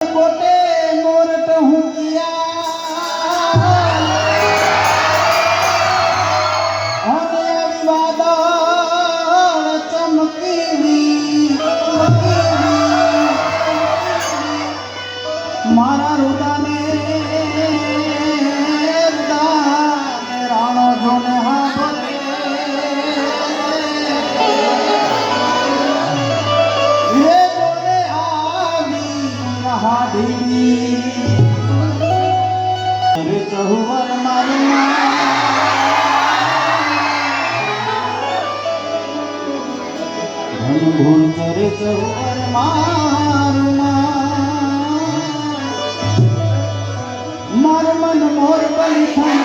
कोटे मोरट हूँ किया और विवाद चमकी मारा रुदा ने राणो जोने हाँ बोले ये बोले आवी हाडी रे चहुवर मारुमा धन भूल करे चहुवर मारुमा मार मन मोर बलि फूल